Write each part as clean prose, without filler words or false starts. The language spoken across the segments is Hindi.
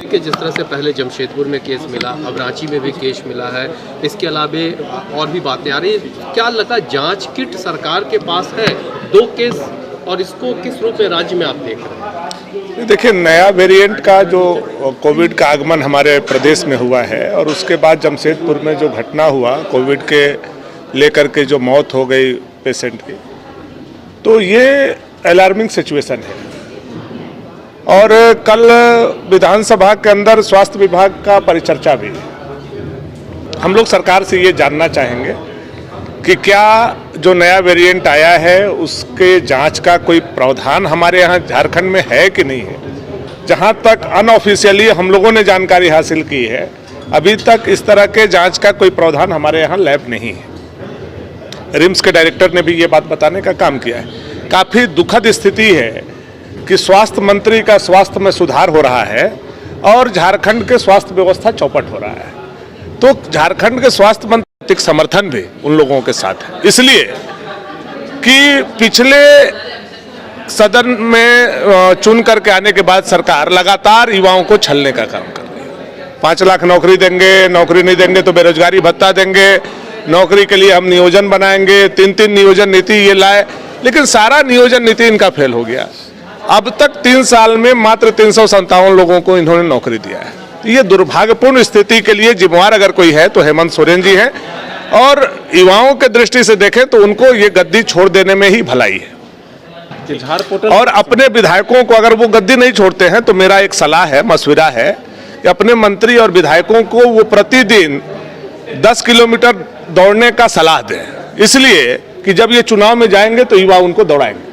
कि जिस तरह से पहले जमशेदपुर में केस मिला, अब रांची में भी केस मिला है, इसके अलावा और भी बातें आ रही हैं, क्या लगता है जांच किट सरकार के पास है? 2 केस, और इसको किस रूप में राज्य में आप देख रहे हैं? देखिए, नया वेरिएंट का जो कोविड का आगमन हमारे प्रदेश में हुआ है और उसके बाद जमशेदपुर में जो घटना हुआ कोविड के लेकर के जो मौत हो गई पेशेंट की, तो ये अलार्मिंग सिचुएशन है। और कल विधानसभा के अंदर स्वास्थ्य विभाग का परिचर्चा भी है। हम लोग सरकार से ये जानना चाहेंगे कि क्या जो नया वेरिएंट आया है उसके जांच का कोई प्रावधान हमारे यहाँ झारखंड में है कि नहीं है। जहाँ तक अनऑफिशियली हम लोगों ने जानकारी हासिल की है, अभी तक इस तरह के जांच का कोई प्रावधान हमारे यहाँ लैब नहीं है। रिम्स के डायरेक्टर ने भी ये बात बताने का काम किया है। काफ़ी दुखद स्थिति है कि स्वास्थ्य मंत्री का स्वास्थ्य में सुधार हो रहा है और झारखंड के स्वास्थ्य व्यवस्था चौपट हो रहा है। तो झारखंड के स्वास्थ्य मंत्री समर्थन भी उन लोगों के साथ है, इसलिए कि पिछले सदन में चुन करके आने के बाद सरकार लगातार युवाओं को छलने का काम कर रही है। 5 लाख नौकरी देंगे, नौकरी नहीं देंगे तो बेरोजगारी भत्ता देंगे, नौकरी के लिए हम नियोजन बनाएंगे, 3 नियोजन नीति ये लाए, लेकिन सारा नियोजन नीति इनका फेल हो गया। अब तक 3 साल में मात्र 357 लोगों को इन्होंने नौकरी दिया है। ये दुर्भाग्यपूर्ण स्थिति के लिए जिम्मेवार अगर कोई है तो हेमंत सोरेन जी हैं, और युवाओं के दृष्टि से देखें तो उनको ये गद्दी छोड़ देने में ही भलाई है। और अपने विधायकों को अगर वो गद्दी नहीं छोड़ते हैं तो मेरा एक सलाह है, मशविरा है कि अपने मंत्री और विधायकों को वो प्रतिदिन 10 किलोमीटर दौड़ने का सलाह दें, इसलिए कि जब ये चुनाव में जाएंगे तो युवा उनको दौड़ाएंगे।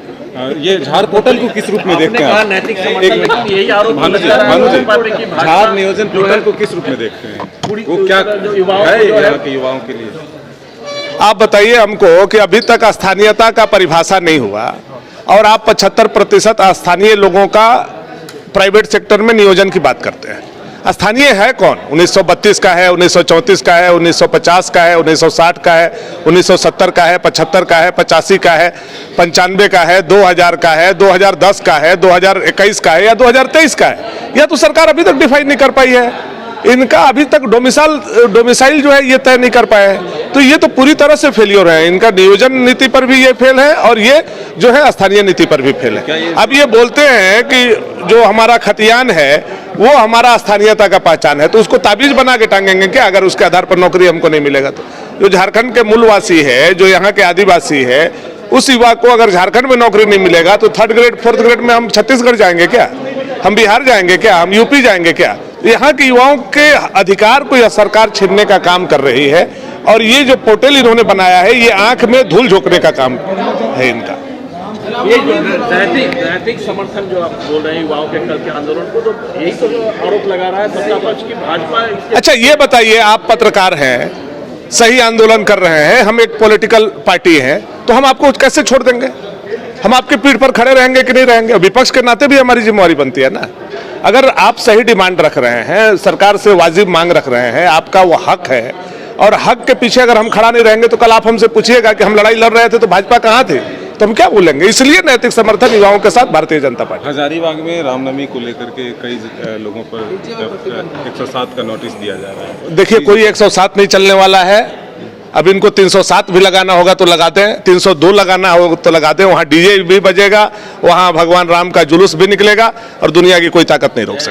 ये झार पोर्टल को किस रूप में देखते हैं? नैतिक समर्थन, यही आरोप झार नियोजन पोर्टल को किस रूप में देखते हैं? वो क्या है यहाँ के युवाओं के लिए? आप बताइए हमको कि अभी तक स्थानीयता का परिभाषा नहीं हुआ और आप 75% स्थानीय लोगों का प्राइवेट सेक्टर में नियोजन की बात करते हैं। स्थानीय है कौन? 1932 का है, 1934 का है, 1950 का है, 1960 का है, 1970 का है, 75 का है, 85 का है, 95 का है, 2000 का है, 2010 का है, 2021 का है या 2023 का है। यह तो सरकार अभी तक डिफाइन नहीं कर पाई है। इनका अभी तक डोमिसाइल जो है ये तय नहीं कर पाए हैं। तो ये तो पूरी तरह से फेलियर है। इनका नियोजन नीति पर भी ये फेल है और ये जो है स्थानीय नीति पर भी फेल है। अब ये बोलते हैं कि जो हमारा खतियान है वो हमारा स्थानीयता का पहचान है, तो उसको ताबीज बना के टांगेंगे क्या अगर उसके आधार पर नौकरी हमको नहीं मिलेगा तो? जो झारखंड के मूलवासी है, जो यहाँ के आदिवासी है, उस युवा को अगर झारखंड में नौकरी नहीं मिलेगा तो 3rd ग्रेड 4th ग्रेड में हम छत्तीसगढ़ जाएंगे क्या? हम बिहार जाएंगे क्या? हम यूपी जाएंगे क्या? यहाँ के युवाओं के अधिकार को यह सरकार छीनने का काम कर रही है और ये जो पोर्टल इन्होंने बनाया है ये आंख में धूल झोंकने का काम है इनका। ये नैतिक समर्थन जो आप बोल रहे हैं युवाओं के कल के आंदोलन को, तो यही तो आरोप लगा रहा है सत्ता पक्ष की, भाजपा। अच्छा ये बताइए, आप पत्रकार हैं, सही आंदोलन कर रहे हैं, हम एक पॉलिटिकल पार्टी हैं, तो हम आपको कैसे छोड़ देंगे? हम आपकी पीठ पर खड़े रहेंगे कि नहीं रहेंगे? विपक्ष के नाते भी हमारी जिम्मेवारी बनती है ना। अगर आप सही डिमांड रख रहे हैं, सरकार से वाजिब मांग रख रहे हैं, आपका वो हक है, और हक के पीछे अगर हम खड़ा नहीं रहेंगे तो कल आप हमसे पूछिएगा कि हम लड़ाई लड़ रहे थे तो भाजपा कहाँ थे, तो हम क्या बोलेंगे? इसलिए नैतिक समर्थन युवाओं के साथ भारतीय जनता पार्टी। हजारीबाग में रामनवमी को लेकर के कई लोगों पर 107 का नोटिस दिया जा रहा है। देखिए, कोई 107 नहीं चलने वाला है। अब इनको 307 भी लगाना होगा तो लगा दें, 302 लगाना होगा तो लगा दें। वहाँ डीजे भी बजेगा, वहाँ भगवान राम का जुलूस भी निकलेगा और दुनिया की कोई ताकत नहीं रोक सकती।